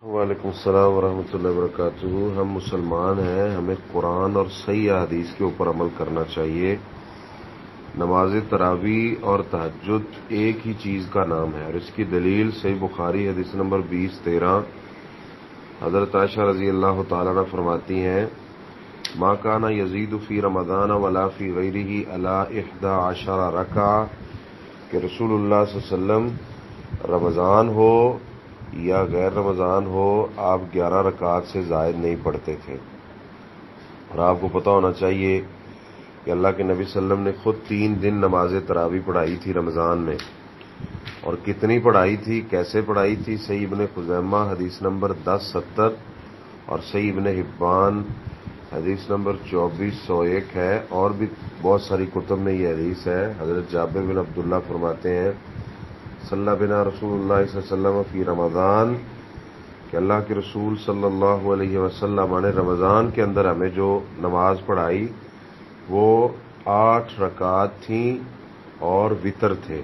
وعلیکم السلام ورحمۃ اللہ وبرکاتہ۔ ہم مسلمان ہیں، ہمیں قرآن اور صحیح احادیث کے اوپر عمل کرنا چاہیے۔ نماز تراویح اور تہجد ایک ہی چیز کا نام ہے، اور اس کی دلیل صحیح بخاری حدیث نمبر 2013 حضرت عائشہ رضی اللہ تعالیٰ عنہ فرماتی ہیں، ما کان یزید فی رمضان ولا فی غیرہ علی 11 رکعہ، کہ رسول اللہ صلی اللہ علیہ وسلم رمضان ہو یا غیر رمضان ہو آپ 11 رکعات سے زائد نہیں پڑھتے تھے۔ اور آپ کو پتہ ہونا چاہیے کہ اللہ کے نبی صلی اللہ علیہ وسلم نے خود 3 دن نماز تراویح پڑھائی تھی رمضان میں، اور کتنی پڑھائی تھی، کیسے پڑھائی تھی؟ صحیح ابن خزیمہ حدیث نمبر 1070 اور صحیح ابن حبان حدیث نمبر 2401 ہے، اور بھی بہت ساری کتب میں یہ حدیث ہے۔ حضرت جابر بن عبداللہ فرماتے ہیں، صلی بنا رسول اللہ صلی اللہ علیہ وسلم فی رمضان، کہ اللہ کے رسول صلی اللہ علیہ وسلم نے رمضان کے اندر ہمیں جو نماز پڑھائی وہ 8 رکعات تھیں اور وتر تھے۔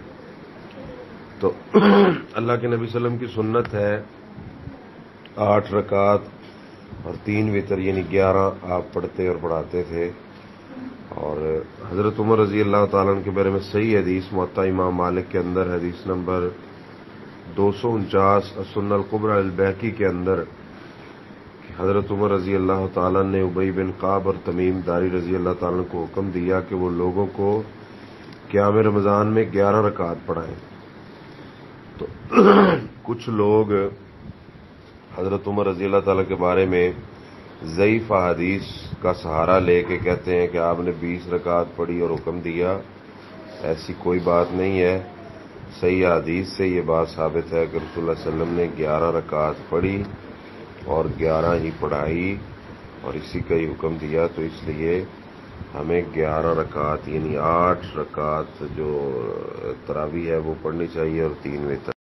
تو اللہ کے نبی صلی اللہ علیہ وسلم کی سنت ہے 8 رکعات اور 3 وتر، یعنی 11 آپ پڑھتے اور پڑھاتے تھے۔ اور حضرت عمر رضی اللہ تعالیٰ عنہ کے بارے میں صحیح حدیث موطا امام مالک کے اندر حدیث نمبر 249 السنن الکبری البیہقی کے اندر کہ حضرت عمر رضی اللہ تعالیٰ نے ابی بن کعب اور تمیم داری رضی اللہ تعالیٰ عنہ کو حکم دیا کہ وہ لوگوں کو قیام رمضان میں 11 رکعات پڑھائیں۔ تو کچھ لوگ حضرت عمر رضی اللہ تعالیٰ کے بارے میں ضعیف احادیث کا سہارا لے کے کہتے ہیں کہ آپ نے 20 رکعات پڑھی اور حکم دیا، ایسی کوئی بات نہیں ہے۔ صحیح حدیث سے یہ بات ثابت ہے کہ رسول اللہ صلی اللہ علیہ وسلم نے 11 رکعات پڑھی اور 11 ہی پڑھائی اور اسی کا ہی حکم دیا۔ تو اس لیے ہمیں 11 رکعات یعنی 8 رکعات جو تراویح ہے وہ پڑھنی چاہیے اور 3 وتر۔